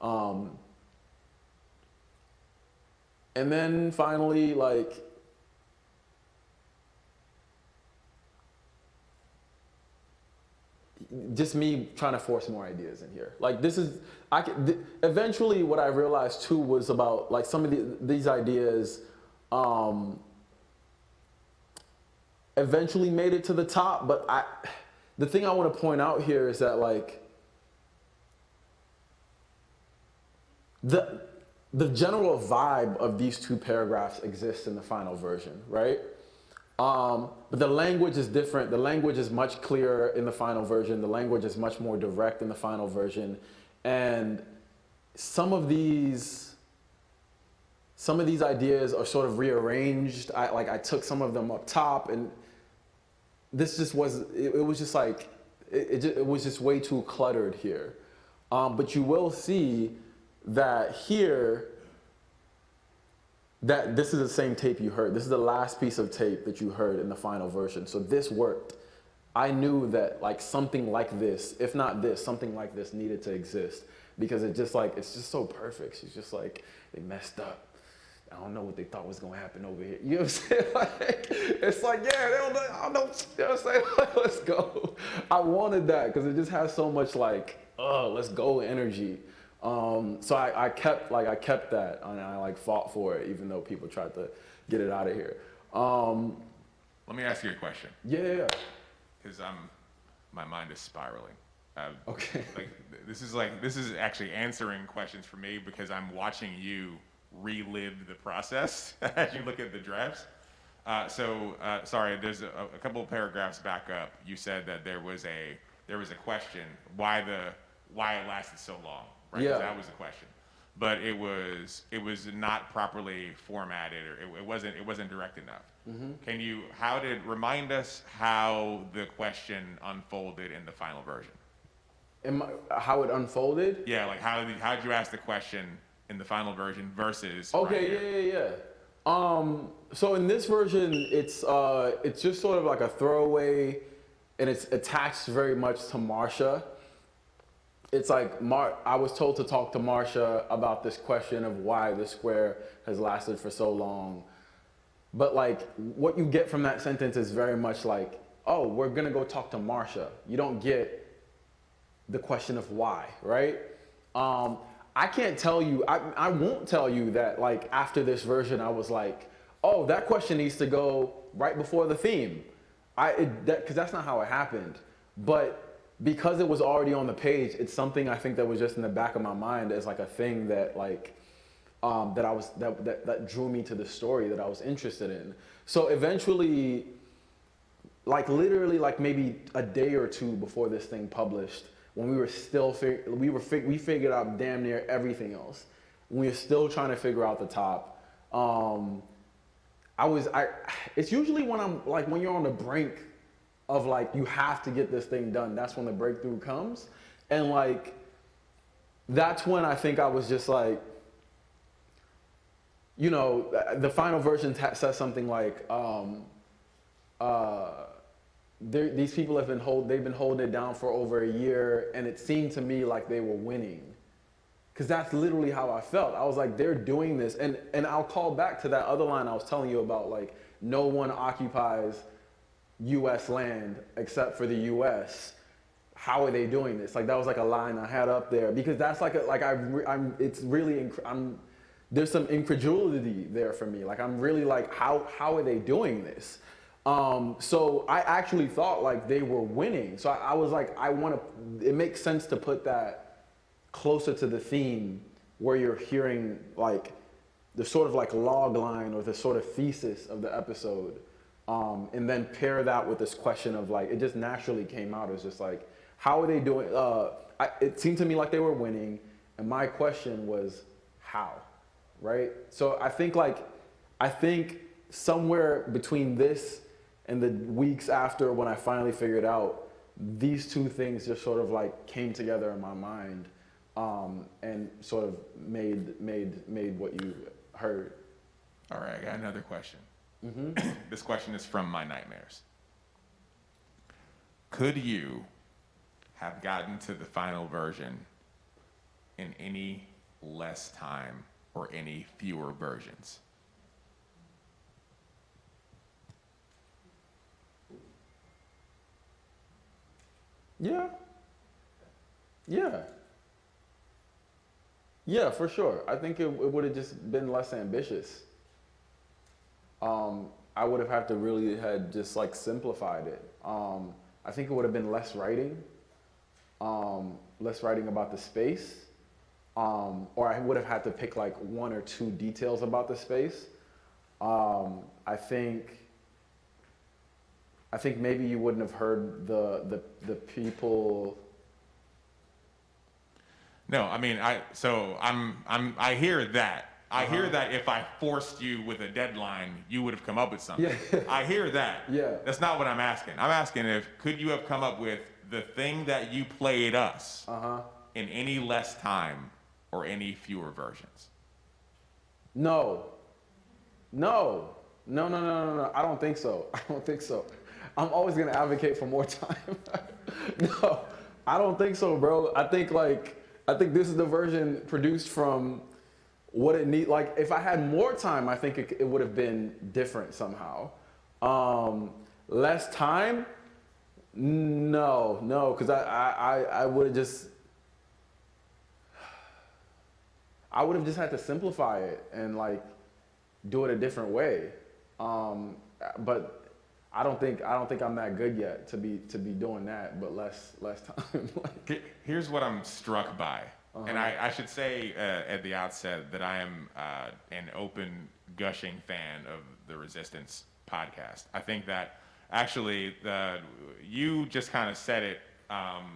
And then finally, like, just me trying to force more ideas in here. Like eventually what I realized too was about like some of these ideas eventually made it to the top, but the thing I want to point out here is that like the general vibe of these 2 paragraphs exists in the final version, right? But the language is different. The language is much clearer in the final version. The language is much more direct in the final version. And some of these ideas are sort of rearranged. I took some of them up top, and this just was, it was just like, it was just way too cluttered here. But you will see that here, that this is the same tape you heard. This is the last piece of tape that you heard in the final version. So this worked. I knew that like something like this, if not this, something like this needed to exist because it's just so perfect. She's just like, they messed up. I don't know what they thought was gonna happen over here. You know what I'm saying? Like, it's like, yeah, I don't know, you know what I'm saying? Like, let's go. I wanted that because it just has so much like, let's go energy. So I kept that and I like fought for it even though people tried to get it out of here. Let me ask you a question. Yeah. Because my mind is spiraling. Okay. This is actually answering questions for me because I'm watching you relive the process as you look at the drafts. Sorry, there's a couple of paragraphs back up. You said that there was a question why it lasted so long. Right? Yeah. That was the question, but it was not properly formatted, or it wasn't direct enough. Mm-hmm. Remind us how the question unfolded in the final version? How it unfolded? Yeah, like how did you ask the question in the final version versus? Okay, yeah. So in this version, it's just sort of like a throwaway, and it's attached very much to Marsha. It's like I was told to talk to Marsha about this question of why the square has lasted for so long. But like what you get from that sentence is very much like, oh, we're gonna go talk to Marsha. You don't get the question of why, right? I can't tell you, I won't tell you that like after this version I was like, oh, that question needs to go right before the theme. Because that's not how it happened. But because it was already on the page, it's something I think that was just in the back of my mind as like a thing that like that drew me to the story that I was interested in. So eventually, like literally like maybe a day or 2 before this thing published, when we were still we figured out damn near everything else. We were still trying to figure out the top. It's usually when I'm like when you're on the brink of like, you have to get this thing done. That's when the breakthrough comes. And like, that's when I think I was just like, you know, the final version says something like, these people they've been holding it down for over a year, and it seemed to me like they were winning. Because that's literally how I felt. I was like, they're doing this. And I'll call back to that other line I was telling you about, like, no one occupies U.S. land except for the U.S. How are they doing this? Like, that was like a line I had up there. Because that's like, there's some incredulity there for me. Like, I'm really like, how are they doing this? So I actually thought like they were winning. So I was like, it makes sense to put that closer to the theme where you're hearing like the sort of like log line or the sort of thesis of the episode, and then pair that with this question of like, it just naturally came out as just like, how are they doing? It seemed to me like they were winning, and my question was how, right? So I think somewhere between this and the weeks after when I finally figured out, these two things just sort of like came together in my mind. And sort of made what you heard. All right, I got another question. Mm-hmm. This question is from my nightmares. Could you have gotten to the final version in any less time or any fewer versions? Yeah. Yeah. Yeah, for sure. I think it would have just been less ambitious. I would have had to really had just like simplified it. I think it would have been less writing about the space, or I would have had to pick like one or two details about the space. I think maybe you wouldn't have heard the people. No, I mean, I hear that. I hear that if I forced you with a deadline, you would have come up with something. Yeah. I hear that. Yeah. That's not what I'm asking. I'm asking could you have come up with the thing that you played us in any less time or any fewer versions? No. I don't think so. I'm always gonna advocate for more time. No, I don't think so, bro. I think this is the version produced from what it need. Like, if I had more time, I think it would have been different somehow. Less time? No, because I would have just had to simplify it and like do it a different way. But I don't think I'm that good yet to be doing that, but less time. Here's what I'm struck by. And I should say at the outset that I am an open, gushing fan of the Resistance podcast. I think that actually you just kind of said it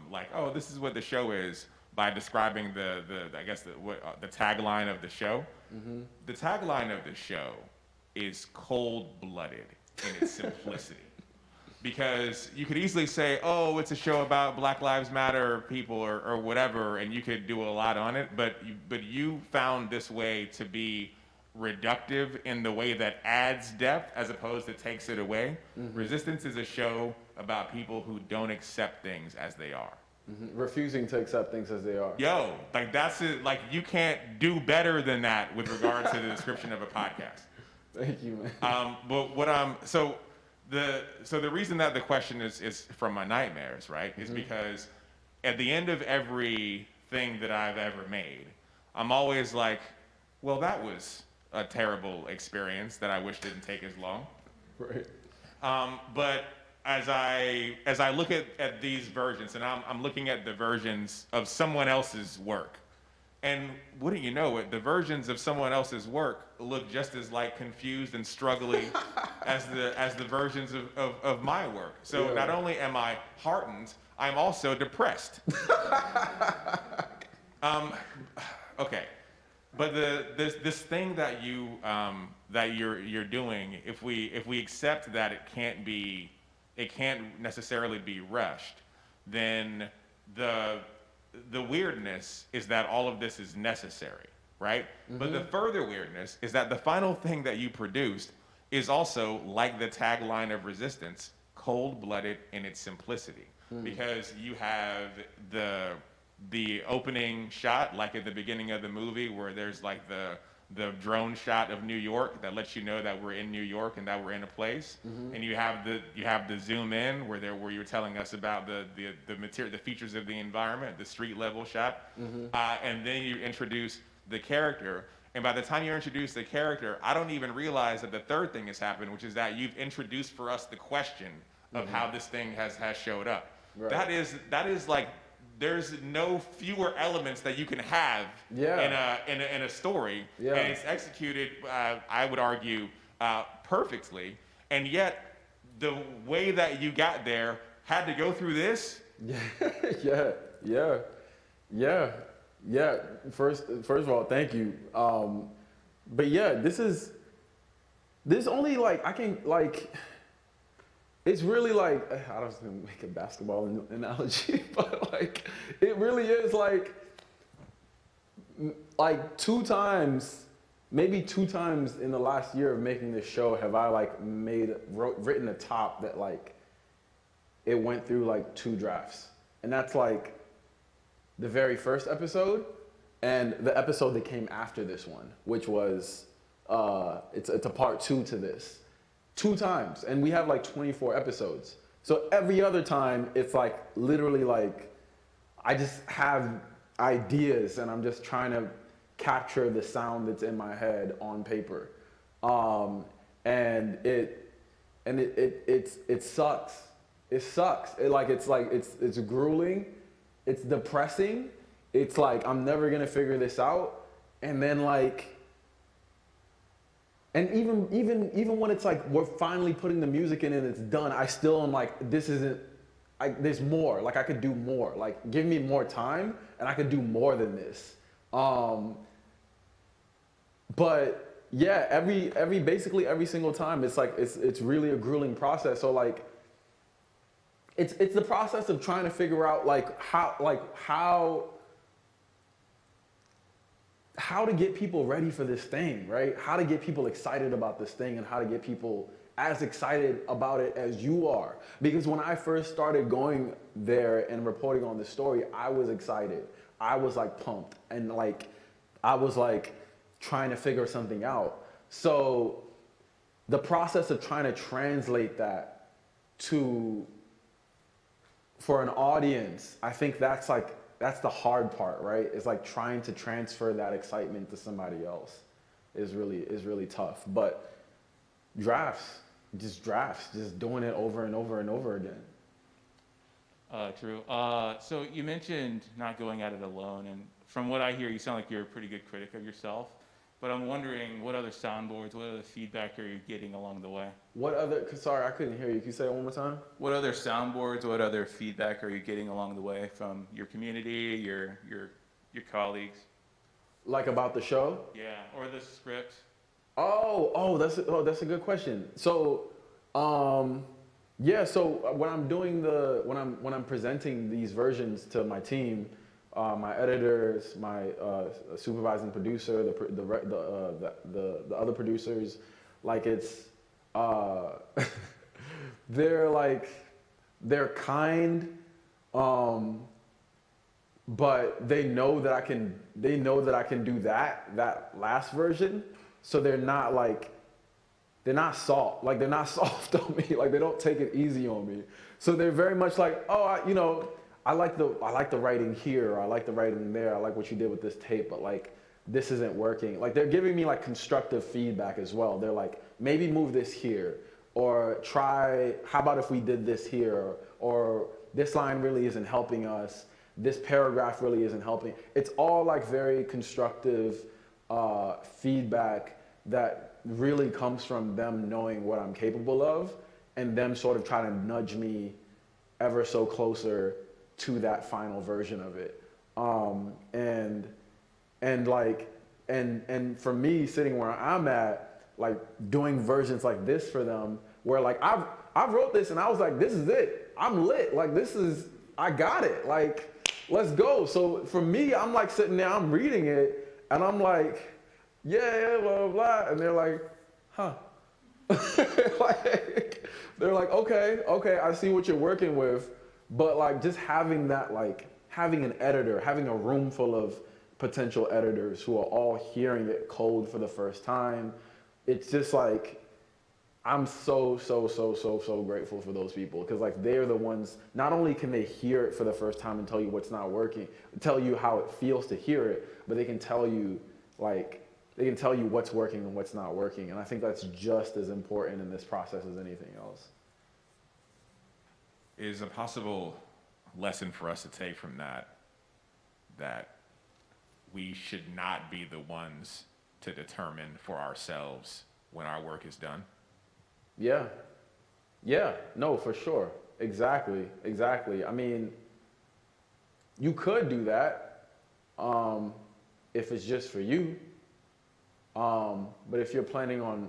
like, oh, this is what the show is, by describing the tagline of the show. Mm-hmm. The tagline of the show is cold-blooded in its simplicity. Because you could easily say, oh, it's a show about Black Lives Matter people or whatever, and you could do a lot on it, but you found this way to be reductive in the way that adds depth as opposed to takes it away. Mm-hmm. Resistance is a show about people who don't accept things as they are. Mm-hmm. Refusing to accept things as they are. Yo, like that's it. Like you can't do better than that with regard to the description of a podcast. Thank you, man. But what so the reason that the question is from my nightmares, right, is because at the end of every thing that I've ever made, I'm always like, well, that was a terrible experience that I wish didn't take as long. Right. But as I look at these versions, and I'm looking at the versions of someone else's work, and wouldn't you know it, the versions of someone else's work look just as like confused and struggly as the versions of my work. So not only am I heartened, I'm also depressed. Okay, but this thing that you're doing, if we accept that it can't be it can't necessarily be rushed, then the weirdness is that all of this is necessary, right? But the further weirdness is that the final thing that you produced is also, like the tagline of Resistance, cold-blooded in its simplicity. Because you have the opening shot, like at the beginning of the movie, where there's like the drone shot of New York that lets you know that we're in New York and that we're in a place. And you have the zoom in where you're telling us about the material, the features of the environment, the street level shot. And then you introduce the character. And by the time you introduce the character, I don't even realize that the third thing has happened, which is that you've introduced for us the question of how this thing has showed up. Right. That is like, there's no fewer elements that you can have in a story, and it's executed, I would argue, perfectly. And yet, the way that you got there had to go through this. Yeah. First of all, thank you. But yeah, this only like I can like. It's really like, I was gonna make a basketball analogy, but like, it really is like two times, maybe 2 times in the last year of making this show have I like written a top that like, it went through like 2 drafts. And that's like the very first episode and the episode that came after this one, which was, it's a part 2 to this. 2 times, and we have like 24 episodes. So every other time, it's like literally like, I just have ideas and I'm just trying to capture the sound that's in my head on paper. And it sucks. It sucks. It's grueling. It's depressing. It's like, I'm never gonna figure this out. And then like, and even when it's like, we're finally putting the music in and it's done, I still am like, this isn't, there's more, like I could do more. Like, give me more time and I could do more than this. But yeah, basically every single time, it's like, it's really a grueling process. So like, it's the process of trying to figure out how to get people ready for this thing, right? How to get people excited about this thing and how to get people as excited about it as you are. Because when I first started going there and reporting on this story, I was excited. I was like pumped and like, I was like trying to figure something out. So the process of trying to translate that for an audience, I think that's the hard part, right? It's like trying to transfer that excitement to somebody else is really tough. But drafts, just doing it over and over and over again. True. So you mentioned not going at it alone, and from what I hear, you sound like you're a pretty good critic of yourself. But I'm wondering, what other soundboards, what other feedback are you getting along the way? Sorry, I couldn't hear you. Can you say it one more time? What other soundboards, what other feedback are you getting along the way from your community, your colleagues? Like about the show? Yeah, or the script. That's a good question. So, so when I'm doing when I'm presenting these versions to my team, my editors, my supervising producer, the other producers, like they're kind, but they know that I can do that last version, so they're not soft, they're not soft on me, like they don't take it easy on me. So they're very much like, I like the writing here, or I like the writing there, I like what you did with this tape, but like this isn't working. Like they're giving me like constructive feedback as well. They're like, maybe move this here, or how about if we did this here, or this line really isn't helping us, this paragraph really isn't helping. It's all like very constructive feedback that really comes from them knowing what I'm capable of, and them sort of trying to nudge me ever so closer to that final version of it. And for me, sitting where I'm at, like doing versions like this for them, where like I wrote this and I was like, this is it. I'm lit. Like I got it. Like, let's go. So for me, I'm like sitting there, I'm reading it, and I'm like, yeah, blah, blah, blah. And they're like, huh. Like, they're like, okay, I see what you're working with. But like just having that, like having an editor, having a room full of potential editors who are all hearing it cold for the first time, it's just like, I'm so grateful for those people, because like they're the ones, not only can they hear it for the first time and tell you what's not working, tell you how it feels to hear it, but they can tell you what's working and what's not working. And I think that's just as important in this process as anything else. Is a possible lesson for us to take from that we should not be the ones to determine for ourselves when our work is done? Yeah, no, for sure. Exactly. I mean, you could do that if it's just for you. But if you're planning on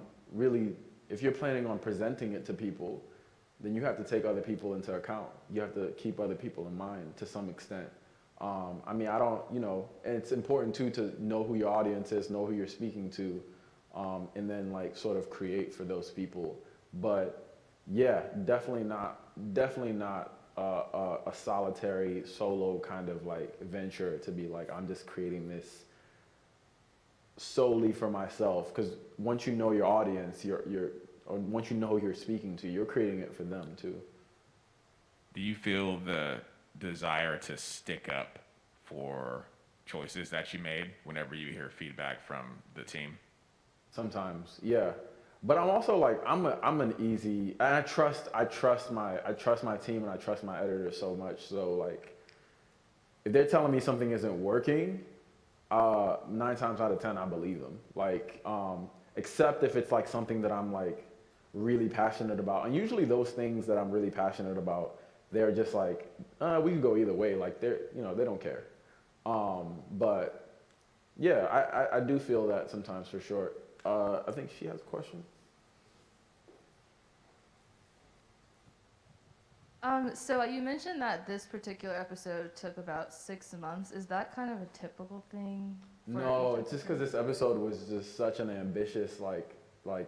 presenting it to people, then you have to take other people into account. You have to keep other people in mind to some extent. I mean, and it's important too to know who your audience is, know who you're speaking to, and then like sort of create for those people. But yeah, definitely not a solitary solo kind of like venture to be like, I'm just creating this solely for myself. Because once you know your audience, or once you know who you're speaking to, you're creating it for them too. Do you feel the desire to stick up for choices that you made whenever you hear feedback from the team? Sometimes, yeah. But I'm also like, I'm an easy, and I trust my team and I trust my editor so much. So like, if they're telling me something isn't working, 9 times out of 10 I believe them. Like, except if it's like something that I'm like really passionate about. And usually those things that I'm really passionate about, they're just like, we can go either way. Like they don't care. But yeah, I do feel that sometimes for sure. I think she has a question. So you mentioned that this particular episode took about 6 months. Is that kind of a typical thing? No, it's just because this episode was just such an ambitious like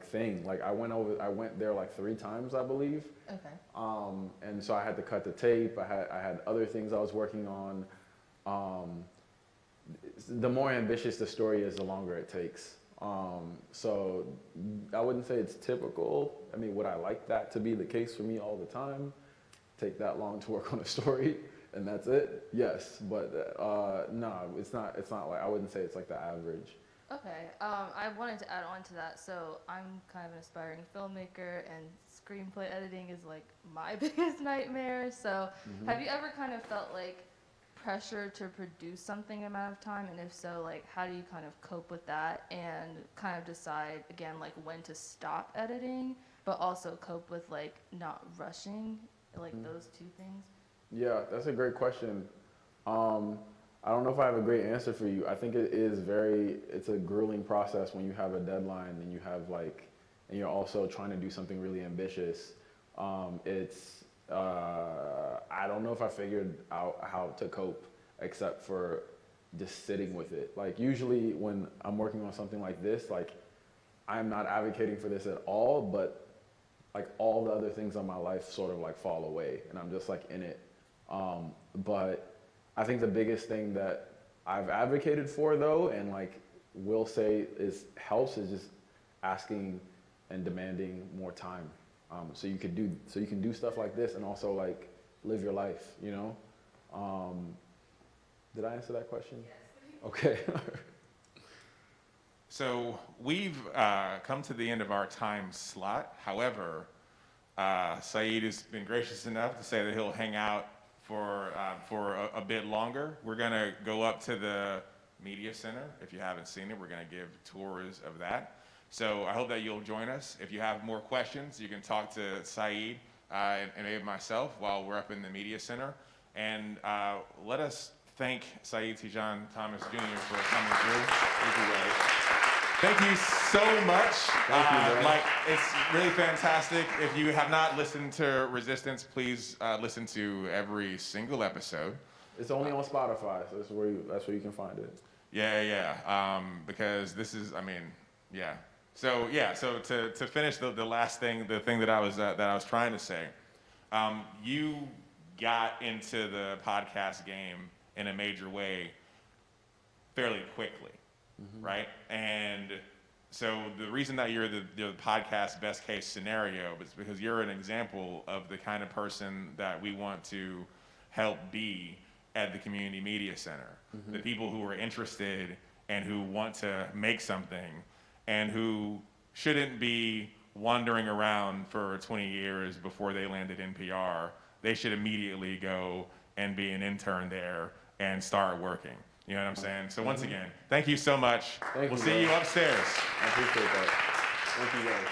thing. Like I went there like 3 times, I believe. Okay. And so I had to cut the tape. I had other things I was working on. The more ambitious the story is, the longer it takes. So I wouldn't say it's typical. I mean, would I like that to be the case for me all the time? Take that long to work on a story and that's it? Yes, but no, it's not like, I wouldn't say it's like the average. Okay, I wanted to add on to that. So I'm kind of an aspiring filmmaker, and screenplay editing is like my biggest nightmare. So have you ever kind of felt like pressure to produce something amount of time, and if so, like how do you kind of cope with that and kind of decide again like when to stop editing, but also cope with like not rushing, like those two things? Yeah, that's a great question. I don't know if I have a great answer for you. I think it's a grueling process when you have a deadline and you have and you're also trying to do something really ambitious. I don't know if I figured out how to cope except for just sitting with it. Like usually when I'm working on something like this, like I'm not advocating for this at all, but like all the other things in my life sort of like fall away and I'm just like in it. But I think the biggest thing that I've advocated for though, and like will say helps is just asking and demanding more time. So you can do stuff like this and also like live your life, you know? Did I answer that question? Yes. Okay. So we've come to the end of our time slot. However, Said has been gracious enough to say that he'll hang out for a bit longer. We're gonna go up to the Media Center. If you haven't seen it, we're gonna give tours of that. So I hope that you'll join us. If you have more questions, you can talk to Said and maybe myself while we're up in the Media Center. And let us thank Saidu Tejan-Thomas Jr. for coming through. Thank you, Ray. Thank you so much. Thank you, man. Mike, it's really fantastic. If you have not listened to Resistance, please listen to every single episode. It's only on Spotify, so that's where you can find it. Yeah. Because this is, yeah. So to finish the last thing, the thing that I was trying to say, you got into the podcast game in a major way fairly quickly, right? And so the reason that you're the podcast best case scenario is because you're an example of the kind of person that we want to help be at the Community Media Center. The people who are interested and who want to make something and who shouldn't be wandering around for 20 years before they land at NPR. They should immediately go and be an intern there and start working. You know what I'm saying? So once again, thank you so much. Thank we'll you, see guys. you upstairs. I appreciate that. Thank you, guys.